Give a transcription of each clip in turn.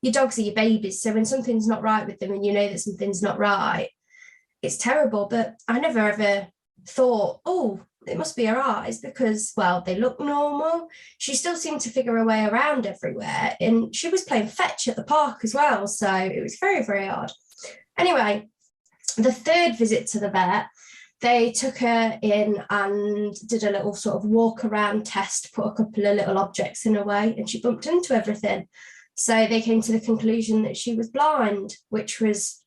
your dogs are your babies. So when something's not right with them and you know that something's not right, it's terrible. But I never ever thought, oh, it must be her eyes because, well, they look normal. She still seemed to figure her way around everywhere. And she was playing fetch at the park as well. So it was very, very odd. Anyway, the third visit to the vet, they took her in and did a little sort of walk around test, put a couple of little objects in her way, and she bumped into everything. So they came to the conclusion that she was blind, which was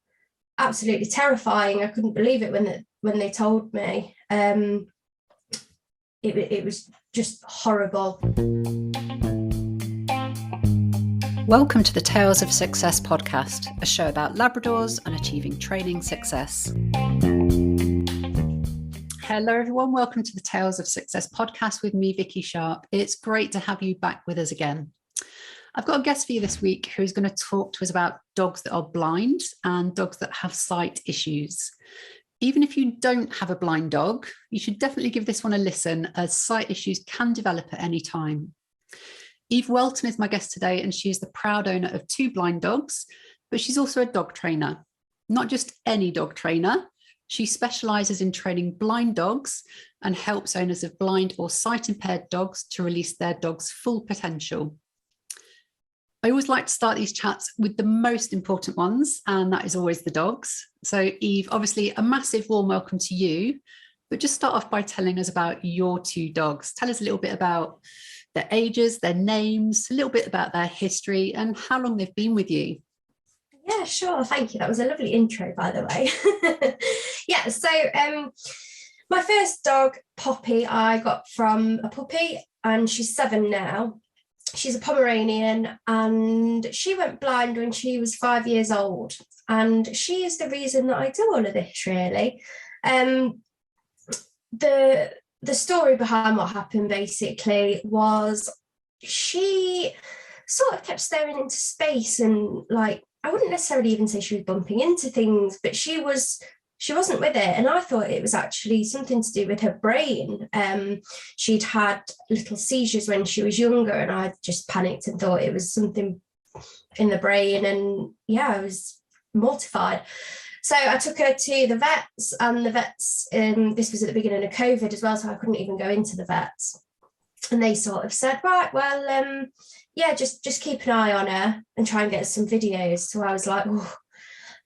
absolutely terrifying. I couldn't believe it when they told me. It was just horrible. Welcome to the Tales of Success podcast, a show about Labradors and achieving training success. Hello everyone, welcome to the Tales of Success podcast with me, Vicky Sharp. It's great to have you back with us again. I've got a guest for you this week who's going to talk to us about dogs that are blind and dogs that have sight issues. Even if you don't have a blind dog, you should definitely give this one a listen, as sight issues can develop at any time. Eve Welton is my guest today, and she is the proud owner of 2 blind dogs, but she's also a dog trainer. Not just any dog trainer, she specialises in training blind dogs and helps owners of blind or sight impaired dogs to release their dog's full potential. I always like to start these chats with the most important ones, and that is always the dogs. So Eve, obviously a massive warm welcome to you, but just start off by telling us about your 2 dogs. Tell us a little bit about their ages, their names, a little bit about their history and how long they've been with you. Yeah, sure. Thank you. That was a lovely intro, by the way. Yeah, so my first dog, Poppy, I got from a puppy, and she's 7 now. She's a Pomeranian, and she went blind when she was 5 years old. And she is the reason that I do all of this, really. The story behind what happened basically was she sort of kept staring into space, and like, I wouldn't necessarily even say she was bumping into things, but she wasn't with it. And I thought it was actually something to do with her brain. She'd had little seizures when she was younger, and I just panicked and thought it was something in the brain. And yeah, I was mortified. So I took her to the vets, and the vets, this was at the beginning of COVID as well, so I couldn't even go into the vets. And they sort of said, right, well, yeah, just keep an eye on her and try and get some videos. So I was like, oh,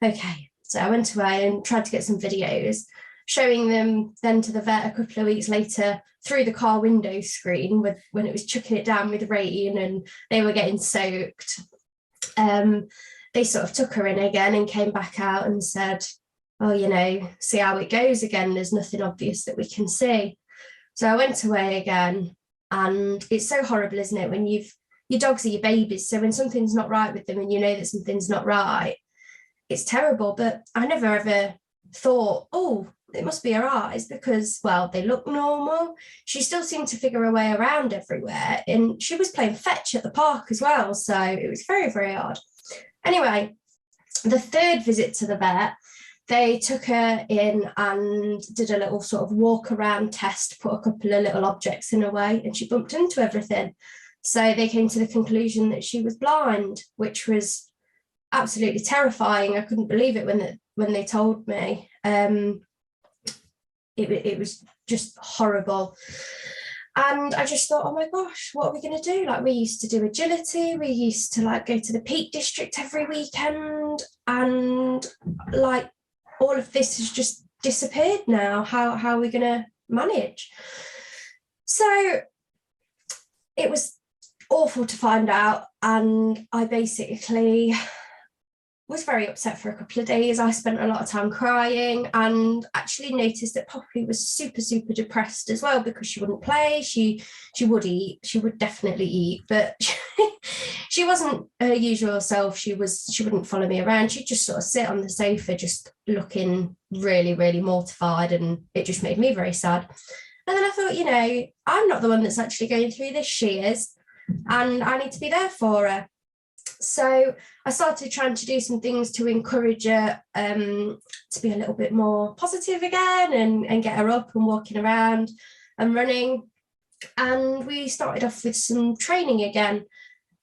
okay. So I went away and tried to get some videos, showing them then to the vet a couple of weeks later through the car window screen when it was chucking it down with rain and they were getting soaked. They sort of took her in again and came back out and said, oh, see how it goes again. There's nothing obvious that we can see. So I went away again, and it's so horrible, isn't it? When your dogs are your babies. So when something's not right with them and you know that something's not right, it's terrible. But I never ever thought, oh, it must be her eyes because, well, they look normal. She still seemed to figure her way around everywhere, and she was playing fetch at the park as well. So it was very, very odd. Anyway, the third visit to the vet, they took her in and did a little sort of walk around test, put a couple of little objects in her way, and she bumped into everything. So they came to the conclusion that she was blind, which was absolutely terrifying. I couldn't believe it when they told me. It was just horrible. And I just thought, oh my gosh, what are we going to do? Like, we used to do agility. We used to go to the Peak District every weekend. And all of this has just disappeared now. How are we going to manage? So it was awful to find out. And I basically was very upset for a couple of days. I spent a lot of time crying, and actually noticed that Poppy was super, super depressed as well because she wouldn't play. She would eat. She would definitely eat, but she wasn't her usual self. She wouldn't follow me around. She'd just sort of sit on the sofa, just looking really, really mortified, and it just made me very sad. And then I thought, I'm not the one that's actually going through this. She is, and I need to be there for her. So I started trying to do some things to encourage her to be a little bit more positive again and get her up and walking around and running. And we started off with some training again.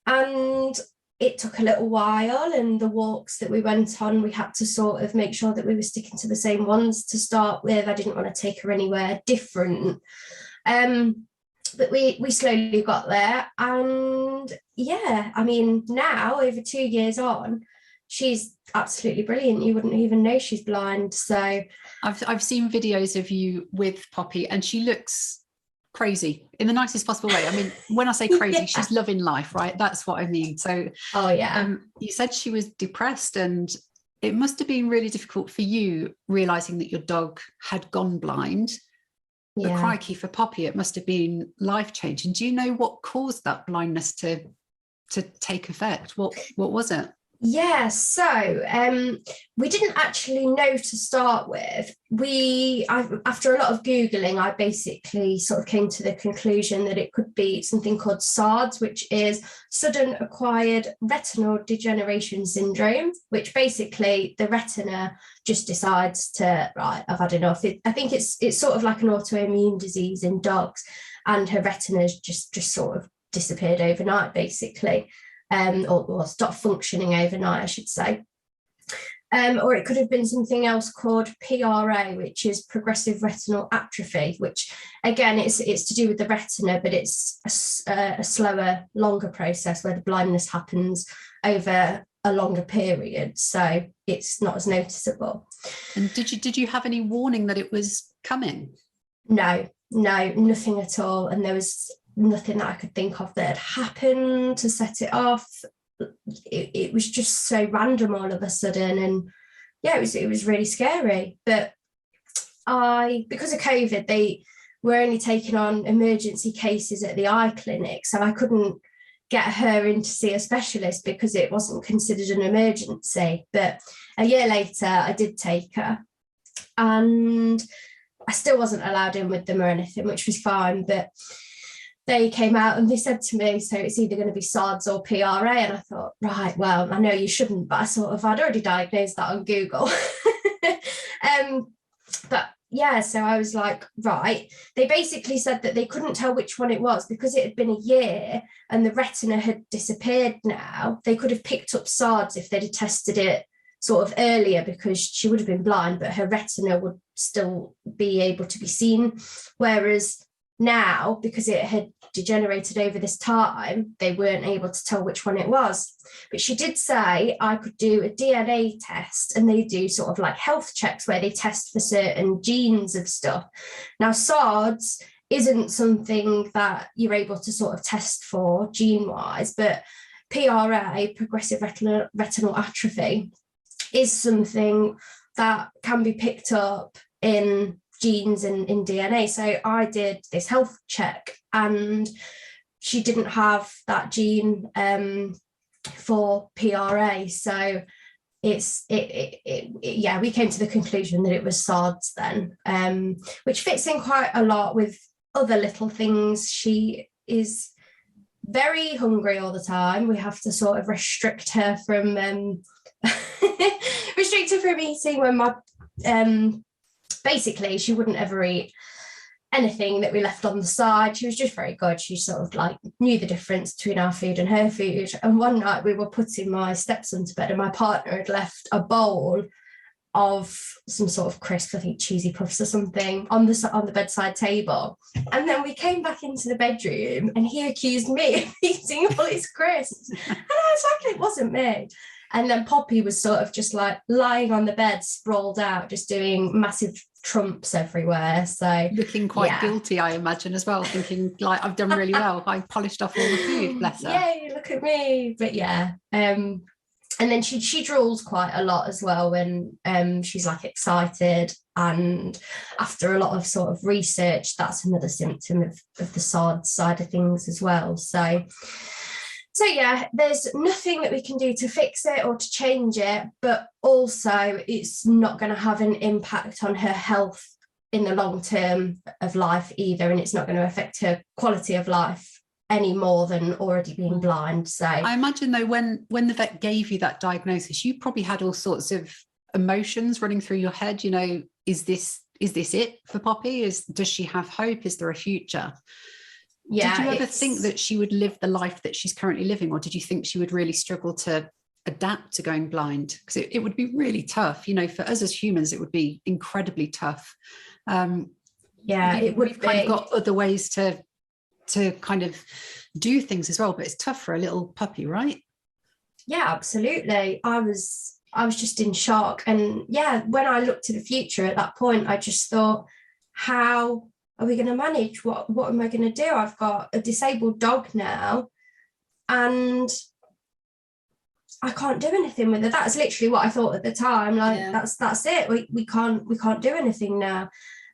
And it took a little while, and the walks that we went on, we had to sort of make sure that we were sticking to the same ones to start with. I didn't want to take her anywhere different. But we slowly got there, and yeah, I mean, now over 2 years on, she's absolutely brilliant. You wouldn't even know she's blind. So I've seen videos of you with Poppy, and she looks crazy in the nicest possible way. I mean, when I say crazy, she's loving life, right? That's what I mean. So you said she was depressed, and it must have been really difficult for you realizing that your dog had gone blind. But crikey, for Poppy, it must have been life-changing. Do you know what caused that blindness to take effect? What was it? Yeah, so we didn't actually know to start with. After a lot of Googling, I basically sort of came to the conclusion that it could be something called SARDS, which is sudden acquired retinal degeneration syndrome, which basically the retina just decides to, right, I've had enough. I think it's sort of like an autoimmune disease in dogs, and her retina's just sort of disappeared overnight, basically. Or stop functioning overnight, I should say. Or it could have been something else called PRA, which is progressive retinal atrophy, which again, it's to do with the retina, but it's a slower, longer process where the blindness happens over a longer period. So it's not as noticeable. And did you have any warning that it was coming? No, nothing at all. And there was nothing that I could think of that had happened to set it off. It was just so random all of a sudden, and yeah, it was really scary. But because of COVID, they were only taking on emergency cases at the eye clinic, so I couldn't get her in to see a specialist because it wasn't considered an emergency. But a year later, I did take her, and I still wasn't allowed in with them or anything, which was fine. But they came out and they said to me, so it's either going to be SARDS or PRA. And I thought, right, well, I know you shouldn't, but I'd already diagnosed that on Google. But yeah, so I was like, right. They basically said that they couldn't tell which one it was because it had been a year and the retina had disappeared now. They could have picked up SARDS if they'd have tested it sort of earlier, because she would have been blind, but her retina would still be able to be seen. Whereas now, because it had degenerated over this time, they weren't able to tell which one it was. But she did say I could do a DNA test, and they do sort of like health checks where they test for certain genes of stuff. Now, SARDS isn't something that you're able to sort of test for gene-wise, but PRA, progressive retinal atrophy, is something that can be picked up in genes in DNA. So I did this health check, and she didn't have that gene for PRA. So we came to the conclusion that it was SARDS then, which fits in quite a lot with other little things. She is very hungry all the time. We have to sort of restrict her from eating when my basically, she wouldn't ever eat anything that we left on the side. She was just very good. She sort of like knew the difference between our food and her food. And one night we were putting my stepson to bed, and my partner had left a bowl of some sort of crisp, I think cheesy puffs or something, on the bedside table. And then we came back into the bedroom, and he accused me of eating all his crisps. And I was like, it wasn't me. And then Poppy was sort of just like lying on the bed, sprawled out, just doing massive trumps everywhere. So looking quite guilty, I imagine, as well, thinking like, I've done really well. I polished off all the food, bless her. Yay, look at me. But yeah. And then she drools quite a lot as well when she's like excited. And after a lot of sort of research, that's another symptom of the SARD side of things as well. So yeah, there's nothing that we can do to fix it or to change it, but also it's not going to have an impact on her health in the long term of life either, and it's not going to affect her quality of life any more than already being blind. So I imagine though, when the vet gave you that diagnosis, you probably had all sorts of emotions running through your head. You know, is this it for Poppy? Does she have hope? Is there a future? Yeah. Did you ever think that she would live the life that she's currently living, or did you think she would really struggle to adapt to going blind? Because it would be really tough, for us as humans, it would be incredibly tough. It would we've be. kind of got other ways to kind of do things as well, but it's tough for a little puppy, right? Yeah, absolutely. I was just in shock. And yeah, when I looked to the future at that point, I just thought, how are we going to manage? What am I going to do? I've got a disabled dog now and I can't do anything with it. That's literally what I thought at the time. Like, that's it. We can't do anything now.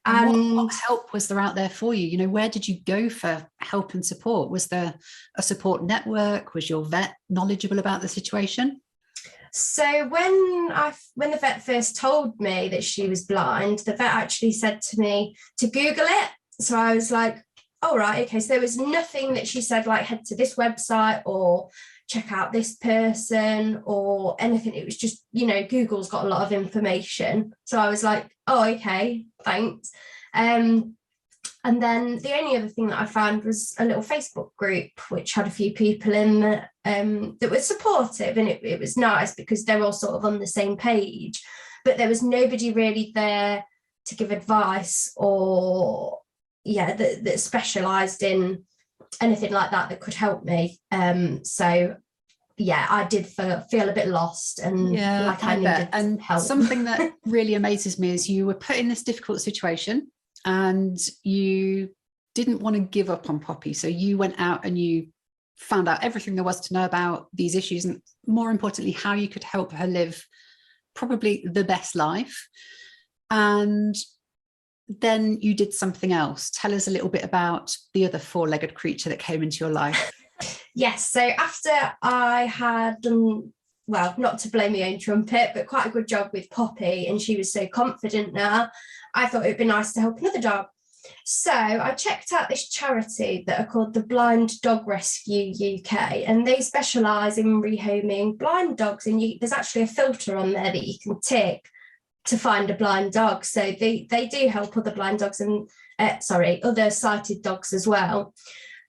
And what help was there out there for you? Where did you go for help and support? Was there a support network? Was your vet knowledgeable about the situation? So when the vet first told me that she was blind, the vet actually said to me to Google it. So I was like, oh, right, okay. So there was nothing that she said, like, head to this website or check out this person or anything. It was just, Google's got a lot of information. So I was like, oh, okay, thanks. And then the only other thing that I found was a little Facebook group, which had a few people in that were supportive. And it was nice because they're all sort of on the same page. But there was nobody really there to give advice or, that specialised in anything like that could help me. So I did feel a bit lost and like I needed and help. Something that really amazes me is you were put in this difficult situation and you didn't want to give up on Poppy. So you went out and you found out everything there was to know about these issues, and more importantly, how you could help her live probably the best life. And then you did something else. Tell us a little bit about the other four-legged creature that came into your life. Yes, so after I had done, well, not to blow my own trumpet, but quite a good job with Poppy, and she was so confident now, I thought it would be nice to help another dog. So I checked out this charity that are called the Blind Dog Rescue UK, and they specialise in rehoming blind dogs, and there's actually a filter on there that you can tick to find a blind dog. So they do help other blind dogs and other sighted dogs as well.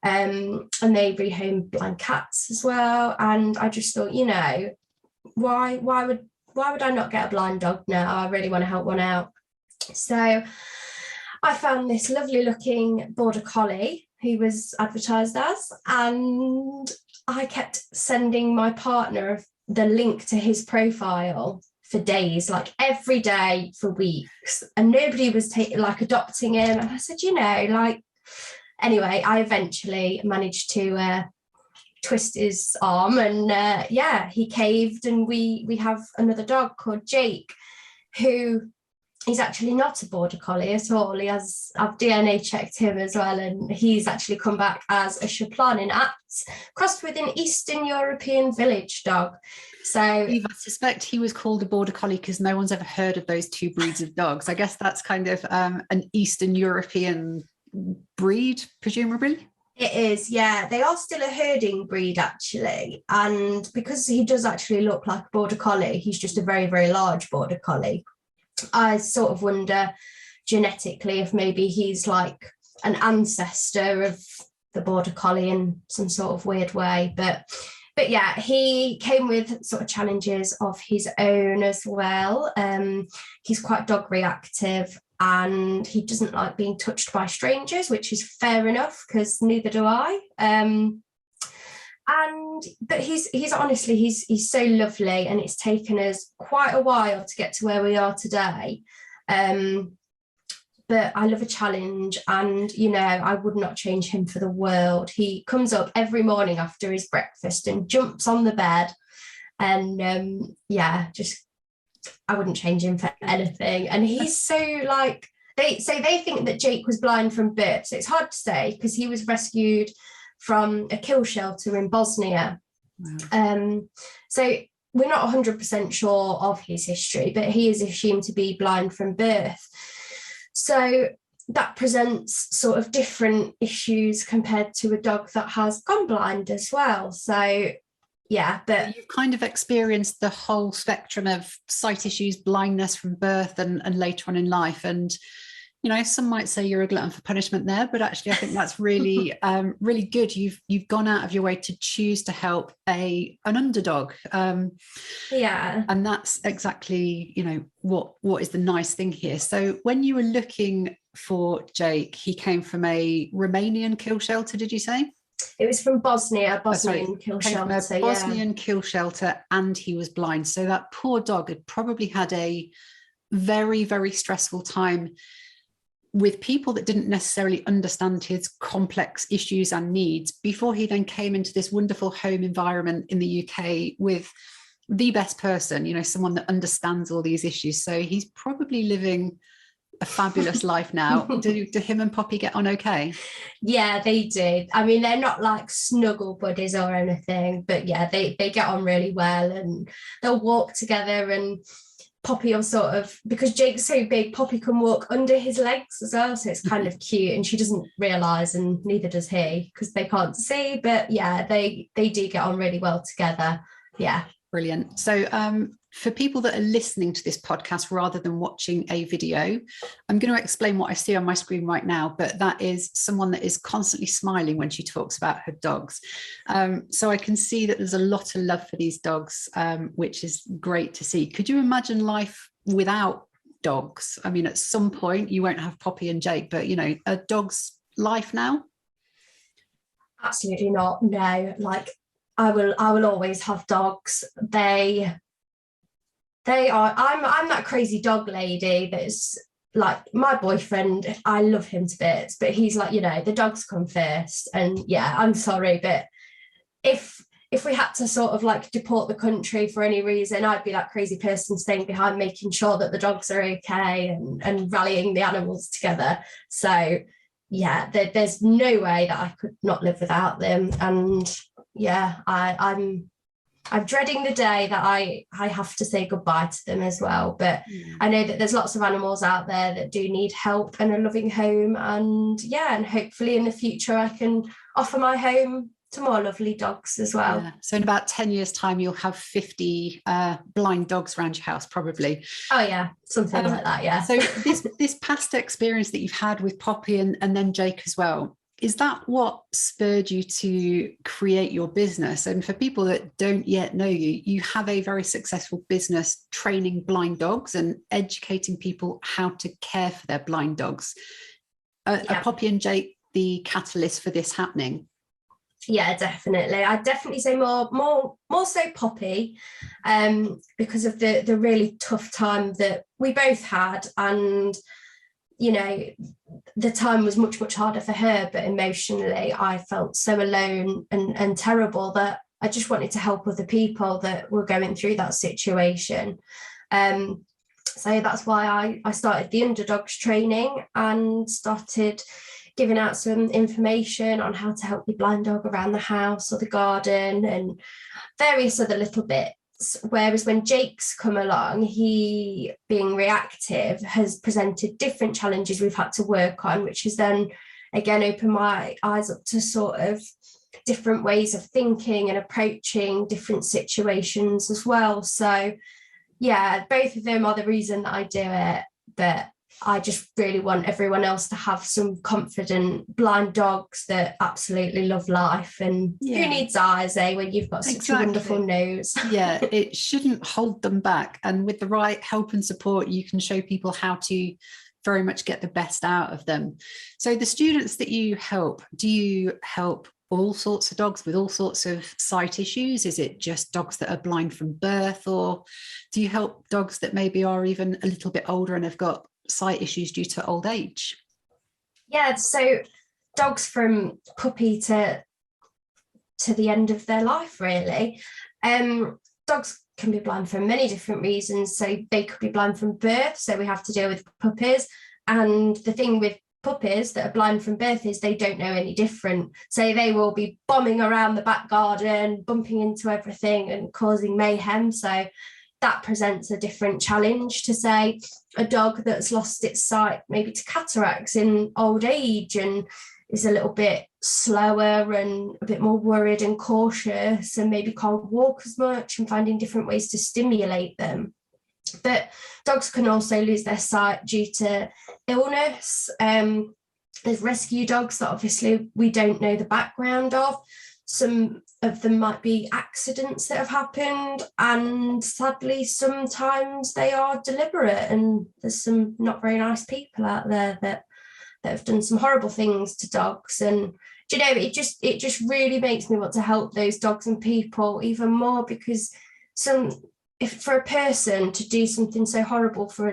And they rehome blind cats as well. And I just thought, why would I not get a blind dog now? I really want to help one out. So I found this lovely looking border collie who was advertised as, and I kept sending my partner the link to his profile for days, like every day for weeks, and nobody was adopting him. And I said, anyway, I eventually managed to twist his arm, and he caved, and we have another dog called Jake, who he's actually not a border collie at all. I've DNA checked him as well, and he's actually come back as a Chaplanin Apts crossed with an Eastern European village dog. So I suspect he was called a border collie because no one's ever heard of those two breeds of dogs. I guess that's kind of an Eastern European breed, presumably. It is, yeah. They are still a herding breed, actually. And because he does actually look like a border collie, he's just a very, very large border collie. I sort of wonder genetically if maybe he's like an ancestor of the border collie in some sort of weird way. But yeah, he came with sort of challenges of his own as well. He's quite dog reactive, and he doesn't like being touched by strangers, which is fair enough because neither do I. But he's honestly, he's so lovely, and it's taken us quite a while to get to where we are today. But I love a challenge, and I would not change him for the world. He comes up every morning after his breakfast and jumps on the bed, and I wouldn't change him for anything. And he's so they think that Jake was blind from birth, so it's hard to say because he was rescued from a kill shelter in Bosnia. Wow. So we're not 100% sure of his history, but he is assumed to be blind from birth. So that presents sort of different issues compared to a dog that has gone blind as well. So yeah, but you've kind of experienced the whole spectrum of sight issues, blindness from birth and later on in life. And You know, some might say you're a glutton for punishment there, but actually I think that's really, really good. You've gone out of your way to choose to help an underdog. Yeah. And that's exactly, you know, what is the nice thing here. So when you were looking for Jake, he came from a Romanian kill shelter, did you say? It was from Bosnia, Bosnian kill shelter. From a Bosnian kill shelter, and he was blind. So that poor dog had probably had a very, very stressful time with people that didn't necessarily understand his complex issues and needs before he then came into this wonderful home environment in the UK with the best person, you know, someone that understands all these issues. So he's probably living a fabulous life now. Do him and Poppy get on okay? Yeah, they do. I mean, they're not like snuggle buddies or anything, but yeah, they get on really well, and they'll walk together, and Poppy will sort of, because Jake's so big, Poppy can walk under his legs as well, so it's kind of cute, and she doesn't realise, and neither does he, because they can't see, but yeah, they do get on really well together. Yeah. Brilliant. So for people that are listening to this podcast rather than watching a video, I'm going to explain what I see on my screen right now, but that is someone that is constantly smiling when she talks about her dogs. So I can see that there's a lot of love for these dogs, which is great to see. Could you imagine life without dogs? I mean, at some point you won't have Poppy and Jake, but you know, a dog's life now? Absolutely not. No, like I will always have dogs. They are, I'm that crazy dog lady that's like my boyfriend. I love him to bits, but he's like, you know, the dogs come first. And yeah, I'm sorry, but if we had to sort of like deport the country for any reason, I'd be that crazy person staying behind, making sure that the dogs are okay and rallying the animals together. So yeah, there's no way that I could not live without them. And yeah, I'm dreading the day that I have to say goodbye to them as well. But I know that there's lots of animals out there that do need help and a loving home. And yeah, and hopefully in the future I can offer my home to more lovely dogs as well. Yeah. So in about 10 years time, you'll have 50 blind dogs around your house, probably. Oh yeah, something like that, yeah. So this past experience that you've had with Poppy and then Jake as well, is that what spurred you to create your business? And for people that don't yet know you, you have a very successful business training blind dogs and educating people how to care for their blind dogs. Are Poppy and Jake the catalyst for this happening? Yeah, definitely. I'd definitely say more so Poppy, because of the really tough time that we both had. And you know, the time was much, much harder for her, but emotionally I felt so alone and terrible that I just wanted to help other people that were going through that situation. So that's why I started the Underdogs Training and started giving out some information on how to help your blind dog around the house or the garden and various other little bits. Whereas when Jake's come along, he, being reactive, has presented different challenges we've had to work on, which has then again opened my eyes up to sort of different ways of thinking and approaching different situations as well. So yeah, both of them are the reason that I do it, but I just really want everyone else to have some confident blind dogs that absolutely love life. And who needs eyes, when you've got such a wonderful nose? Yeah, it shouldn't hold them back. And with the right help and support, you can show people how to very much get the best out of them. So the students that you help, do you help all sorts of dogs with all sorts of sight issues? Is it just dogs that are blind from birth, or do you help dogs that maybe are even a little bit older and have got sight issues due to old age? Yeah, so dogs from puppy to the end of their life, really. Dogs can be blind for many different reasons. So they could be blind from birth, so we have to deal with puppies. And the thing with puppies that are blind from birth is they don't know any different. So they will be bombing around the back garden, bumping into everything and causing mayhem. So that presents a different challenge to, say, a dog that's lost its sight maybe to cataracts in old age and is a little bit slower and a bit more worried and cautious and maybe can't walk as much, and finding different ways to stimulate them. But dogs can also lose their sight due to illness. There's rescue dogs that obviously we don't know the background of. Some of them might be accidents that have happened, and sadly sometimes they are deliberate, and there's some not very nice people out there that have done some horrible things to dogs. And do you know, it just really makes me want to help those dogs and people even more, because if for a person to do something so horrible to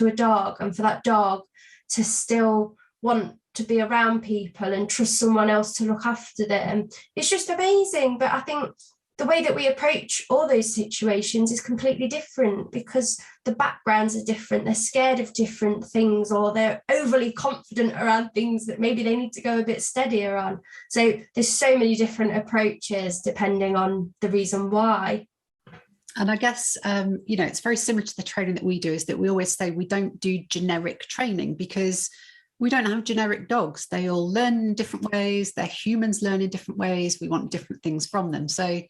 a dog, and for that dog to still want to be around people and trust someone else to look after them, it's just amazing. But I think the way that we approach all those situations is completely different, because the backgrounds are different. They're scared of different things, or they're overly confident around things that maybe they need to go a bit steadier on. So there's so many different approaches depending on the reason why. And I guess, it's very similar to the training that we do, is that we always say we don't do generic training, because we don't have generic dogs. They all learn in different ways. Their humans learn in different ways. We want different things from them. So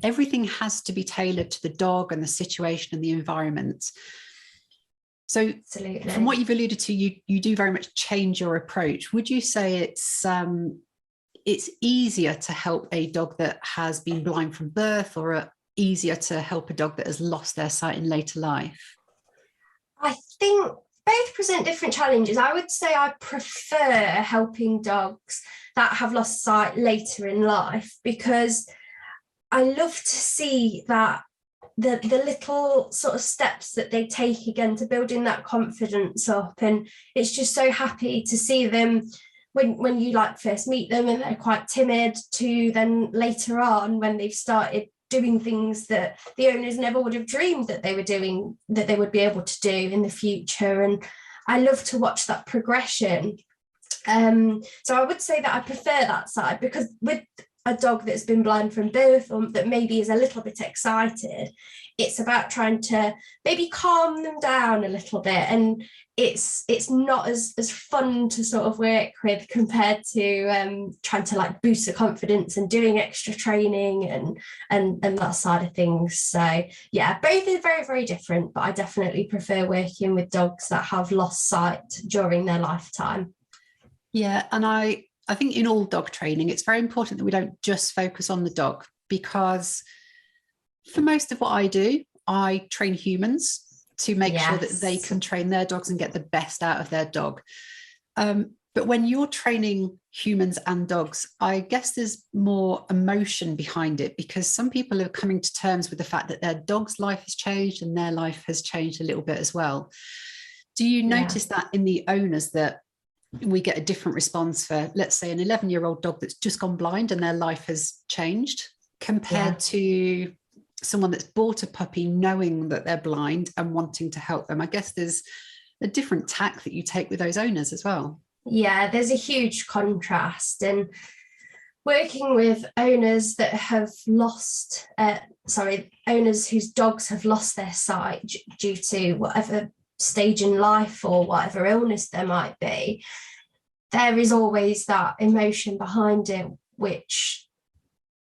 everything has to be tailored to the dog and the situation and the environment. So Absolutely. From what you've alluded to, you do very much change your approach. Would you say it's easier to help a dog that has been blind from birth, or easier to help a dog that has lost their sight in later life? I think both present different challenges. I would say I prefer helping dogs that have lost sight later in life, because I love to see that the little sort of steps that they take again to building that confidence up. And it's just so happy to see them when you first meet them and they're quite timid, to then later on when they've started doing things that the owners never would have dreamed that they were doing, that they would be able to do in the future. And I love to watch that progression. So I would say that I prefer that side, because with a dog that's been blind from birth, or that maybe is a little bit excited, it's about trying to maybe calm them down a little bit, and it's not as fun to sort of work with compared to trying to boost the confidence and doing extra training and that side of things. So yeah, both are very, very different, but I definitely prefer working with dogs that have lost sight during their lifetime. Yeah, and I think in all dog training, it's very important that we don't just focus on the dog, because for most of what I do, I train humans to make sure that they can train their dogs and get the best out of their dog. But when you're training humans and dogs, I guess there's more emotion behind it, because some people are coming to terms with the fact that their dog's life has changed and their life has changed a little bit as well. Do you notice that in the owners, that we get a different response for, let's say, an 11-year-old dog that's just gone blind and their life has changed, compared to someone that's bought a puppy knowing that they're blind and wanting to help them? I guess there's a different tack that you take with those owners as well. Yeah, there's a huge contrast. And working with owners that have lost, owners whose dogs have lost their sight due to whatever stage in life or whatever illness there might be, there is always that emotion behind it,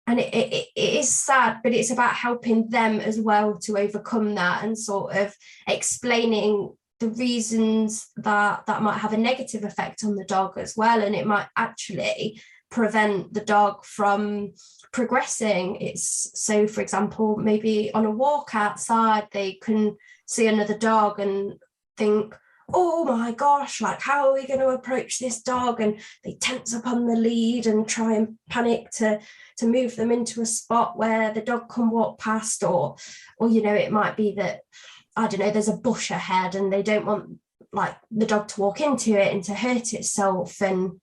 and it is sad, but it's about helping them as well to overcome that, and sort of explaining the reasons that might have a negative effect on the dog as well, and it might actually prevent the dog from progressing. So for example, maybe on a walk outside, they can see another dog and think, oh my gosh, how are we going to approach this dog? And they tense up on the lead and try and panic to move them into a spot where the dog can walk past, or it might be that, I don't know, there's a bush ahead and they don't want the dog to walk into it and to hurt itself. And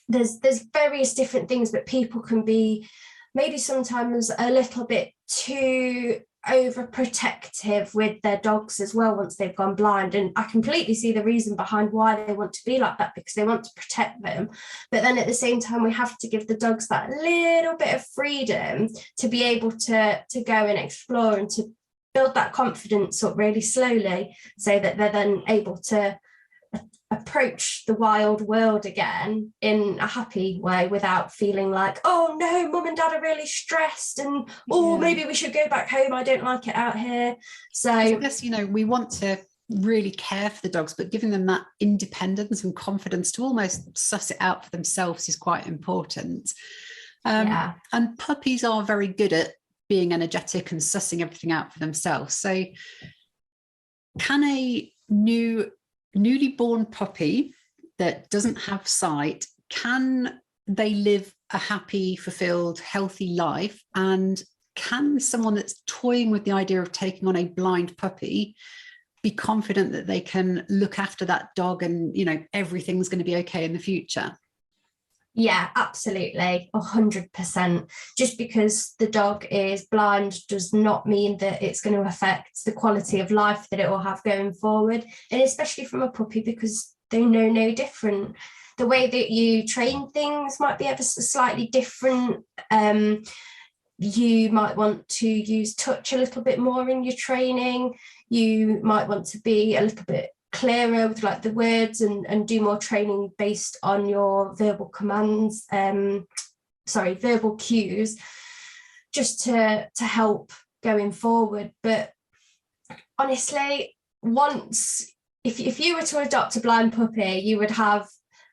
there's various different things, but people can be maybe sometimes a little bit too overprotective with their dogs as well once they've gone blind. And I completely see the reason behind why they want to be like that, because they want to protect them. But then at the same time, we have to give the dogs that little bit of freedom to be able to go and explore and to build that confidence up really slowly, so that they're then able to approach the wild world again in a happy way without feeling like, oh no, mum and dad are really stressed and maybe we should go back home, I don't like it out here. So I guess, we want to really care for the dogs, but giving them that independence and confidence to almost suss it out for themselves is quite important. And puppies are very good at being energetic and sussing everything out for themselves. So can a newly born puppy that doesn't have sight, can they live a happy, fulfilled, healthy life? And can someone that's toying with the idea of taking on a blind puppy be confident that they can look after that dog and, everything's going to be okay in the future? Yeah, absolutely. 100%. Just because the dog is blind does not mean that it's going to affect the quality of life that it will have going forward. And especially from a puppy, because they know no different. The way that you train things might be ever so slightly different. You might want to use touch a little bit more in your training. You might want to be a little bit clearer with like the words and do more training based on your verbal commands, verbal cues, just to help going forward. But honestly, if you were to adopt a blind puppy, you would have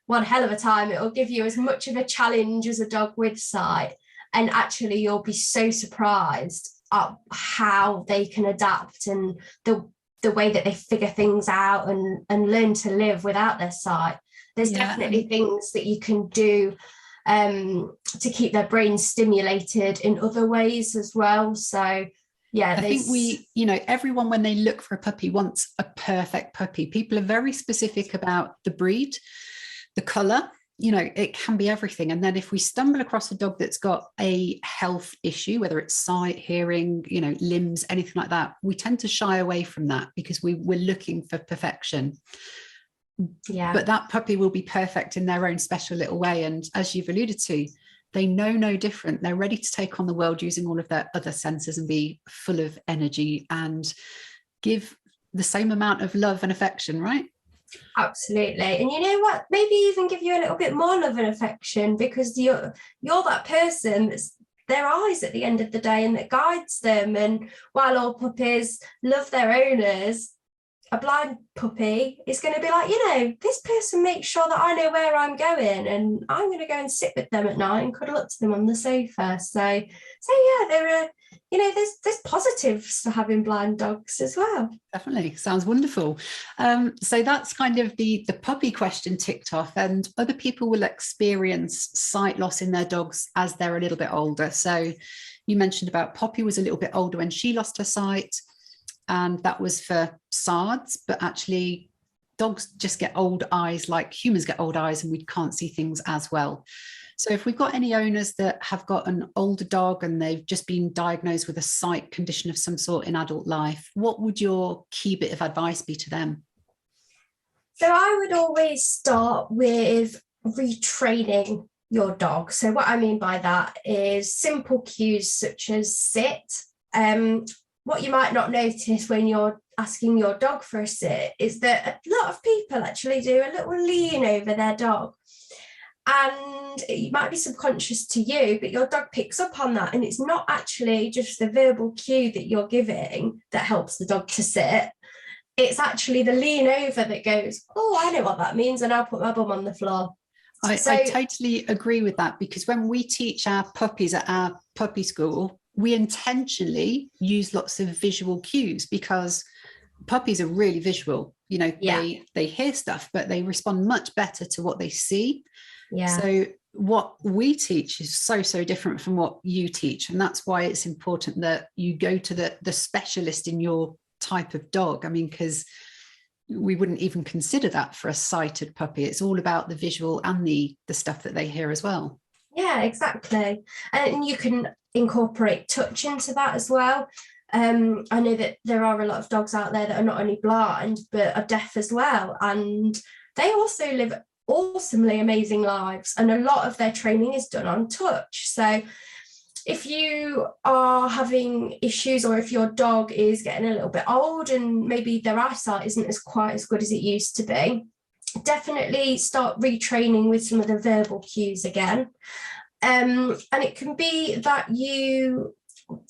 one hell of a time. It will give you as much of a challenge as a dog with sight, and actually you'll be so surprised at how they can adapt and the way that they figure things out and learn to live without their sight. There's definitely things that you can do to keep their brains stimulated in other ways as well. So I think everyone, when they look for a puppy, wants a perfect puppy. People are very specific about the breed, the colour, it can be everything. And then if we stumble across a dog that's got a health issue, whether it's sight, hearing, limbs, anything like that, we tend to shy away from that because we're looking for perfection. Yeah. But that puppy will be perfect in their own special little way. And as you've alluded to, they know no different. They're ready to take on the world using all of their other senses and be full of energy and give the same amount of love and affection, right? Absolutely. And you know what, maybe even give you a little bit more love and affection, because you're that person that's their eyes at the end of the day and that guides them. And while all puppies love their owners, a blind puppy is going to be like, this person makes sure that I know where I'm going, and I'm going to go and sit with them at night and cuddle up to them on the sofa. So yeah, there are, there's positives to having blind dogs as well. Definitely. Sounds wonderful. So that's kind of the puppy question ticked off, and other people will experience sight loss in their dogs as they're a little bit older. So you mentioned about Poppy was a little bit older when she lost her sight, and that was for SARDs, but actually dogs just get old eyes like humans get old eyes, and we can't see things as well. So if we've got any owners that have got an older dog and they've just been diagnosed with a sight condition of some sort in adult life, what would your key bit of advice be to them? So I would always start with retraining your dog. So what I mean by that is simple cues such as sit. What you might not notice when you're asking your dog for a sit is that a lot of people actually do a little lean over their dog. And it might be subconscious to you, but your dog picks up on that. And it's not actually just the verbal cue that you're giving that helps the dog to sit. It's actually the lean over that goes, oh, I know what that means, and I'll put my bum on the floor. I totally agree with that, because when we teach our puppies at our puppy school, we intentionally use lots of visual cues, because puppies are really visual. They hear stuff, but they respond much better to what they see. Yeah. So what we teach is so different from what you teach, and that's why it's important that you go to the specialist in your type of dog. I mean, because we wouldn't even consider that for a sighted puppy. It's all about the visual and the stuff that they hear as well. Yeah, exactly. And you can incorporate touch into that as well. I know that there are a lot of dogs out there that are not only blind but are deaf as well, and they also live awesomely amazing lives, and a lot of their training is done on touch. So if you are having issues, or if your dog is getting a little bit old and maybe their eyesight isn't quite as good as it used to be, definitely start retraining with some of the verbal cues again. And it can be that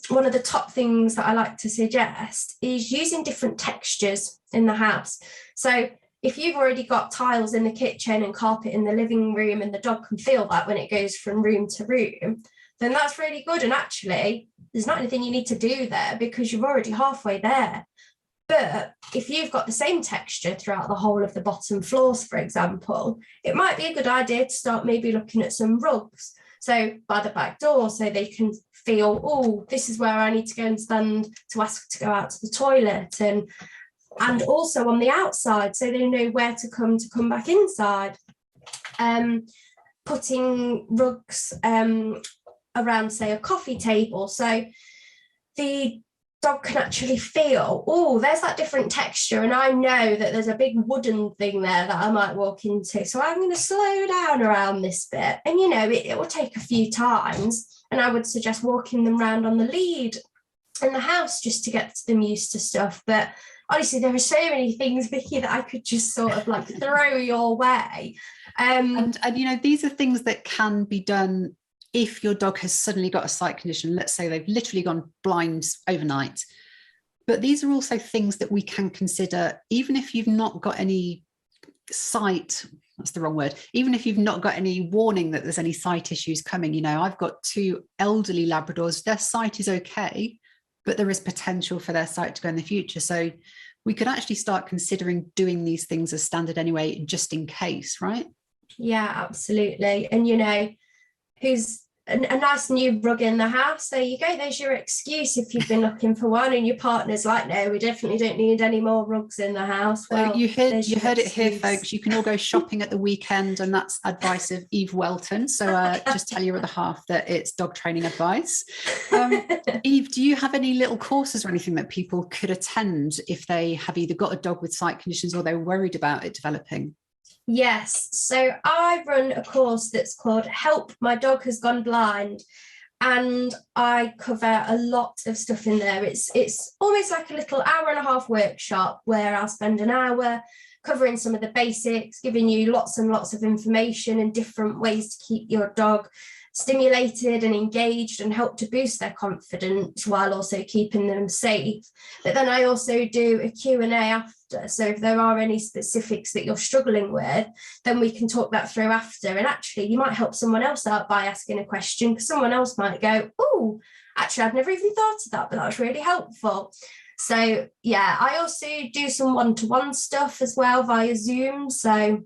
one of the top things that I like to suggest is using different textures in the house. So if you've already got tiles in the kitchen and carpet in the living room, and the dog can feel that when it goes from room to room, then that's really good. And actually, there's not anything you need to do there because you're already halfway there. But if you've got the same texture throughout the whole of the bottom floors, for example, it might be a good idea to start maybe looking at some rugs. So by the back door, so they can feel, oh, this is where I need to go and stand to ask to go out to the toilet, and also on the outside, so they know where to come back inside. Putting rugs around, say, a coffee table, so the dog can actually feel, oh, there's that different texture, and I know that there's a big wooden thing there that I might walk into, so I'm going to slow down around this bit. And it will take a few times, and I would suggest walking them around on the lead in the house just to get them used to stuff. But honestly, there are so many things, Vicky, that I could just sort of like throw your way. And these are things that can be done if your dog has suddenly got a sight condition. Let's say they've literally gone blind overnight. But these are also things that we can consider, even if you've not got any sight, that's the wrong word, even if you've not got any warning that there's any sight issues coming. I've got 2 elderly Labradors, their sight is okay, but there is potential for their sight to go in the future. So we could actually start considering doing these things as standard anyway, just in case, right? Yeah, absolutely. And who's a nice new rug in the house, there you go, there's your excuse if you've been looking for one and your partner's like, no, we definitely don't need any more rugs in the house. Well, so you heard it here, folks. You can all go shopping at the weekend, and that's advice of Eve Welton. So just tell your other half that it's dog training advice. Eve, do you have any little courses or anything that people could attend if they have either got a dog with sight conditions or they're worried about it developing? Yes, so I run a course that's called Help, My Dog Has Gone Blind, and I cover a lot of stuff in there. It's almost like a little hour-and-a-half workshop where I'll spend an hour covering some of the basics, giving you lots and lots of information and different ways to keep your dog stimulated and engaged and help to boost their confidence while also keeping them safe. But then I also do a Q&A after. So if there are any specifics that you're struggling with, then we can talk that through after. And actually, you might help someone else out by asking a question, because someone else might go, oh, actually, I'd never even thought of that, but that was really helpful. So yeah, I also do some one-to-one stuff as well via Zoom. So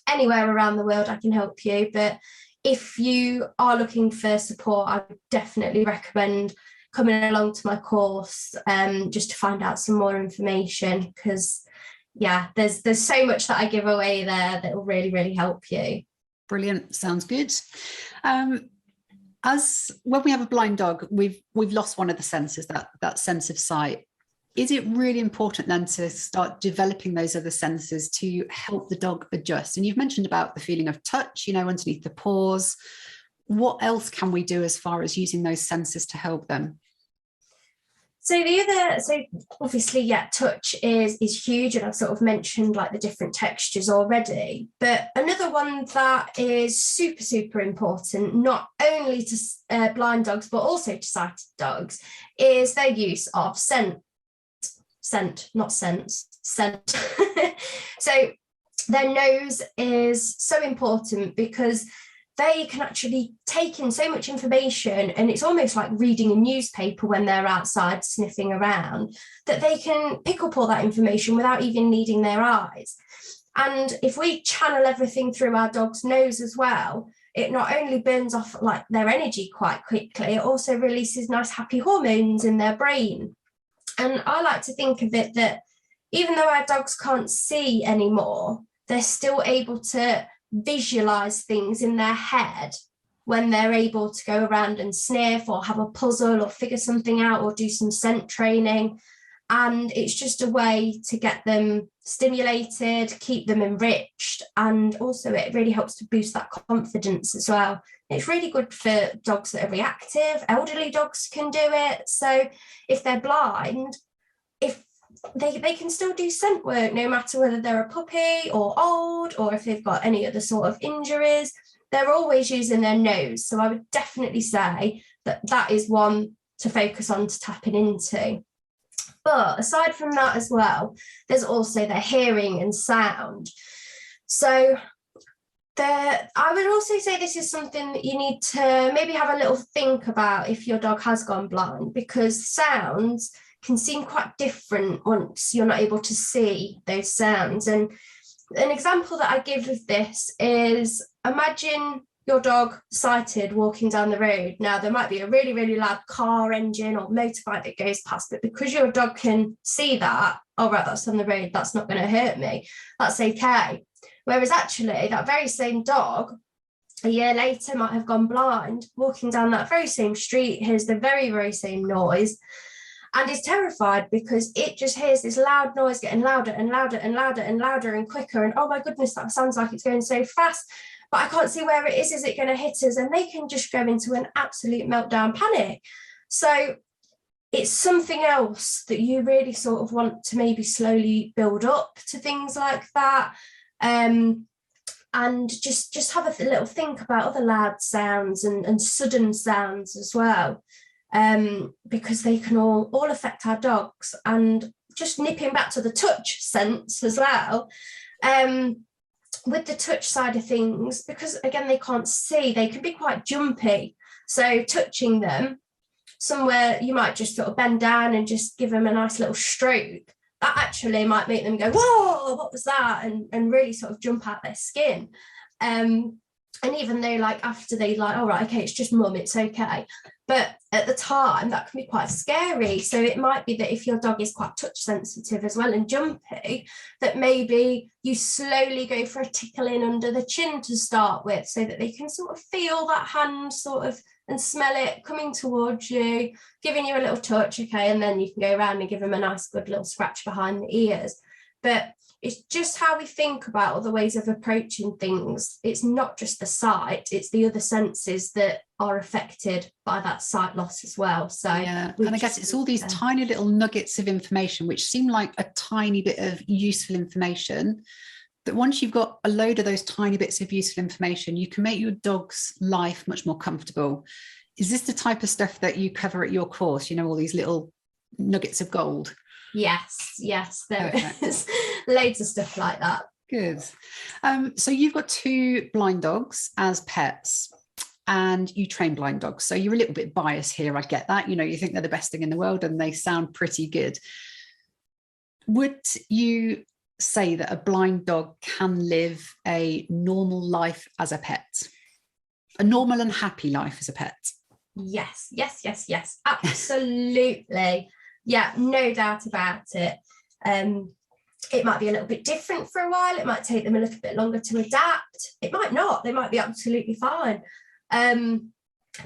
anywhere around the world I can help you. But if you are looking for support, I would definitely recommend coming along to my course just to find out some more information, because yeah, there's so much that I give away there that will really, really help you. Brilliant. Sounds good. As when we have a blind dog, we've lost one of the senses, that sense of sight. Is it really important then to start developing those other senses to help the dog adjust? And you've mentioned about the feeling of touch, underneath the paws. What else can we do as far as using those senses to help them? So obviously, yeah, touch is huge, and I've sort of mentioned like the different textures already. But another one that is super, super important, not only to blind dogs, but also to sighted dogs, is their use of scent. Not sense, scent. So their nose is so important because they can actually take in so much information, and it's almost like reading a newspaper when they're outside sniffing around, that they can pick up all that information without even needing their eyes. And if we channel everything through our dog's nose as well, it not only burns off like their energy quite quickly, it also releases nice happy hormones in their brain. And I like to think of it that even though our dogs can't see anymore, they're still able to visualize things in their head when they're able to go around and sniff or have a puzzle or figure something out or do some scent training. And it's just a way to get them stimulated, keep them enriched, and also it really helps to boost that confidence as well. It's really good for dogs that are reactive. Elderly dogs can do it. So if they're blind, if they can still do scent work no matter whether they're a puppy or old, or if they've got any other sort of injuries. They're always using their nose. So I would definitely say that is one to focus on, to tapping into. But aside from that as well, there's also their hearing and sound. So I would also say this is something that you need to maybe have a little think about if your dog has gone blind, because sounds can seem quite different once you're not able to see those sounds. And an example that I give of this is, imagine your dog sighted walking down the road. Now, there might be a really, really loud car engine or motorbike that goes past, but because your dog can see that, oh, right, that's on the road, that's not going to hurt me, that's okay. Whereas actually that very same dog a year later might have gone blind, walking down that very same street, hears the very, very same noise, and is terrified because it just hears this loud noise getting louder and louder and louder and louder and quicker. And oh my goodness, that sounds like it's going so fast, but I can't see where it is. Is it going to hit us? And they can just go into an absolute meltdown panic. So it's something else that you really sort of want to maybe slowly build up to things like that. And just have a little think about other loud sounds and sudden sounds as well, because they can all affect our dogs. And just nipping back to the touch sense as well, with the touch side of things, because again, they can't see, they can be quite jumpy. So touching them somewhere, you might just sort of bend down and just give them a nice little stroke. That actually might make them go, whoa, what was that? And really sort of jump out their skin. And even though like after they like, all right, okay, it's just mum, it's okay. But at the time that can be quite scary. So it might be that if your dog is quite touch sensitive as well and jumpy, that maybe you slowly go for a tickling under the chin to start with, so that they can sort of feel that hand sort of and smell it coming towards you, giving you a little touch, okay, and then you can go around and give them a nice good little scratch behind the ears. But it's just how we think about other ways of approaching things. It's not just the sight, it's the other senses that are affected by that sight loss as well. So yeah, and I guess it's all these tiny little nuggets of information which seem like a tiny bit of useful information. But once you've got a load of those tiny bits of useful information, you can make your dog's life much more comfortable. Is this the type of stuff that you cover at your course? You know, all these little nuggets of gold? Yes, there is loads of stuff like that. Good. So you've got 2 blind dogs as pets, and you train blind dogs. So you're a little bit biased here. I get that. You know, you think they're the best thing in the world and they sound pretty good. Would you say that a blind dog can live a normal life as a pet? A normal and happy life as a pet? Yes. Absolutely. Yeah, no doubt about it. It might be a little bit different for a while. It might take them a little bit longer to adapt. It might not. They might be absolutely fine. But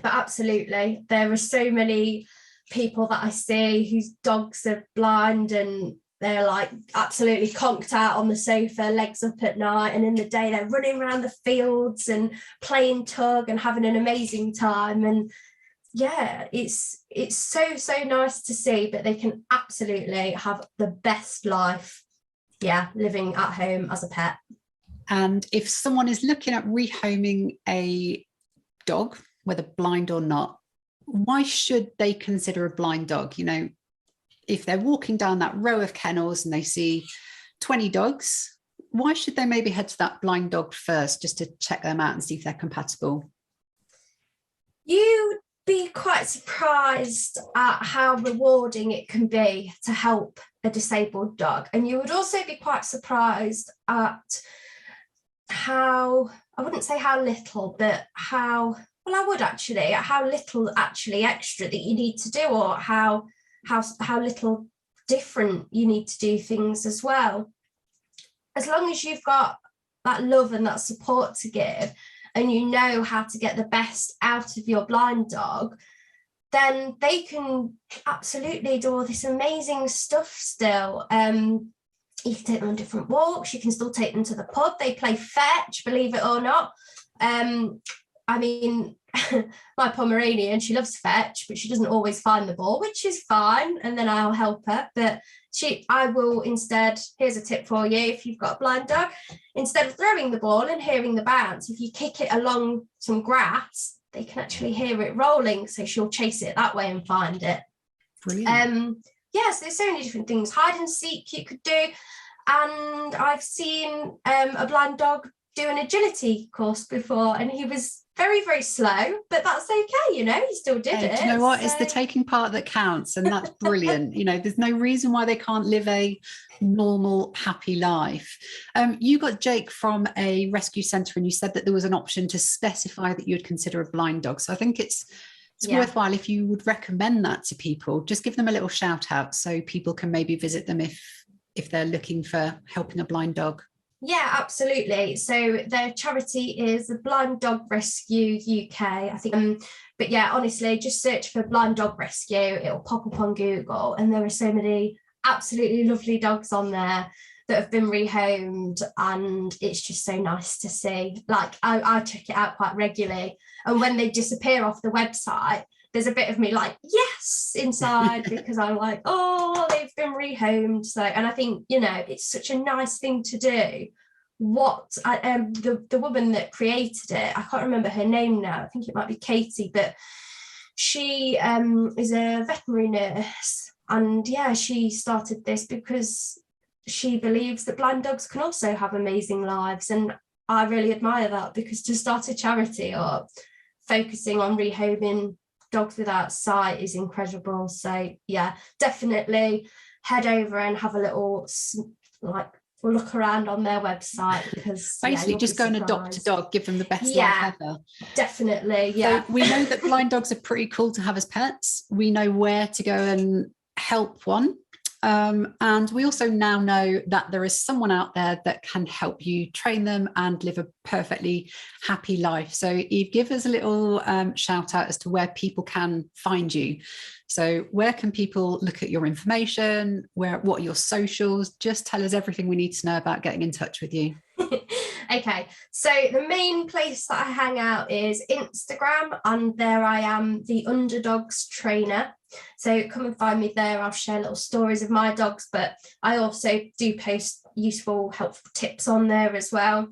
absolutely, there are so many people that I see whose dogs are blind and they're like absolutely conked out on the sofa, legs up at night, and in the day they're running around the fields and playing tug and having an amazing time. And yeah, it's so nice to see, but they can absolutely have the best life, yeah, living at home as a pet. And if someone is looking at rehoming a dog, whether blind or not, why should they consider a blind dog? You know, if they're walking down that row of kennels and they see 20 dogs, why should they maybe head to that blind dog first, just to check them out and see if they're compatible? You'd be quite surprised at how rewarding it can be to help a disabled dog. And you would also be quite surprised at how, I wouldn't say how little, but how, well, I would actually, at how little actually extra that you need to do, or how little different you need to do things as well. As long as you've got that love and that support to give, and you know how to get the best out of your blind dog, then they can absolutely do all this amazing stuff still. You can take them on different walks, you can still take them to the pub, they play fetch, believe it or not. I mean, my Pomeranian, she loves fetch, but she doesn't always find the ball, which is fine. And then I'll help her. But I will instead, here's a tip for you, if you've got a blind dog, instead of throwing the ball and hearing the bounce, if you kick it along some grass, they can actually hear it rolling. So she'll chase it that way and find it. Brilliant. So there's so many different things. Hide and seek you could do. And I've seen a blind dog do an agility course before, and he was very, very slow, but that's okay, he still did it. Do you know what? So... It's the taking part that counts, and that's brilliant. There's no reason why they can't live a normal, happy life. You got Jake from a rescue centre, and you said that there was an option to specify that you would consider a blind dog. So I think it's worthwhile if you would recommend that to people. Just give them a little shout out so people can maybe visit them if they're looking for helping a blind dog. Yeah, absolutely. So their charity is the Blind Dog Rescue UK, I think. But yeah, honestly, just search for Blind Dog Rescue. It'll pop up on Google, and there are so many absolutely lovely dogs on there that have been rehomed, and it's just so nice to see. Like I check it out quite regularly, and when they disappear off the website, there's a bit of me like, yes, inside, because I'm like, oh, they've been rehomed. So, and I think, it's such a nice thing to do. The woman that created it, I can't remember her name now. I think it might be Katie, but she is a veterinary nurse. And yeah, she started this because she believes that blind dogs can also have amazing lives. And I really admire that, because to start a charity or focusing on rehoming dogs without sight is incredible. So yeah, definitely head over and have a little look around on their website, because basically just go and adopt a dog, give them the best life ever. Definitely. So we know that blind dogs are pretty cool to have as pets. We know where to go and help one. And we also now know that there is someone out there that can help you train them and live a perfectly happy life. So Eve, give us a little shout out as to where people can find you. So where can people look at your information? What are your socials? Just tell us everything we need to know about getting in touch with you. Okay, so the main place that I hang out is Instagram, and there I am, the Underdogs Trainer. So come and find me there. I'll share little stories of my dogs, but I also do post useful, helpful tips on there as well.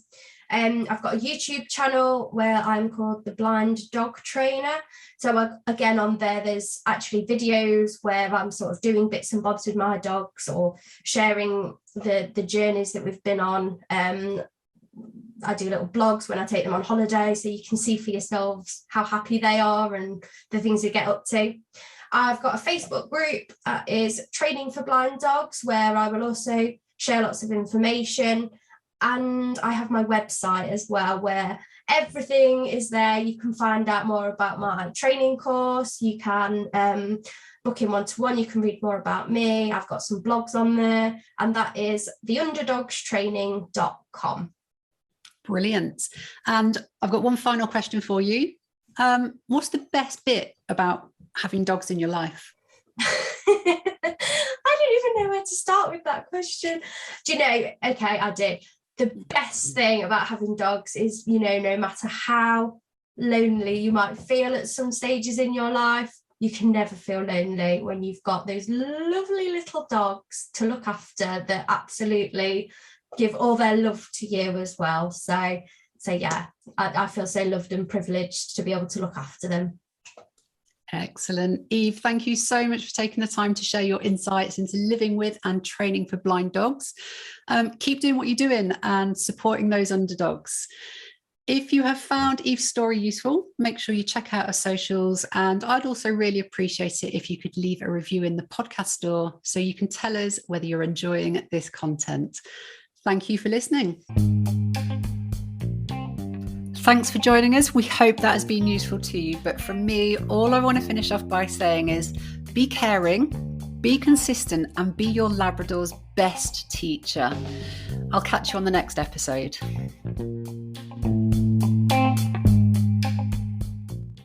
I've got a YouTube channel where I'm called the Blind Dog Trainer. So again, on there's actually videos where I'm sort of doing bits and bobs with my dogs, or sharing the journeys that we've been on. I do little blogs when I take them on holiday, so you can see for yourselves how happy they are and the things they get up to. I've got a Facebook group that is Training for Blind Dogs, where I will also share lots of information. And I have my website as well, where everything is there. You can find out more about my training course. You can book in one-to-one. You can read more about me. I've got some blogs on there, and that is theunderdogstraining.com. Brilliant. And I've got one final question for you. What's the best bit about having dogs in your life? I don't even know where to start with that question. Do you know? Okay, I do. The best thing about having dogs is, no matter how lonely you might feel at some stages in your life, you can never feel lonely when you've got those lovely little dogs to look after that absolutely give all their love to you as well. So yeah, I feel so loved and privileged to be able to look after them. Excellent. Eve, thank you so much for taking the time to share your insights into living with and training for blind dogs. Keep doing what you're doing and supporting those underdogs. If you have found Eve's story useful, make sure you check out our socials, and I'd also really appreciate it if you could leave a review in the podcast store so you can tell us whether you're enjoying this content. Thank you for listening. Thanks for joining us. We hope that has been useful to you. But from me, all I want to finish off by saying is be caring, be consistent, and be your Labrador's best teacher. I'll catch you on the next episode.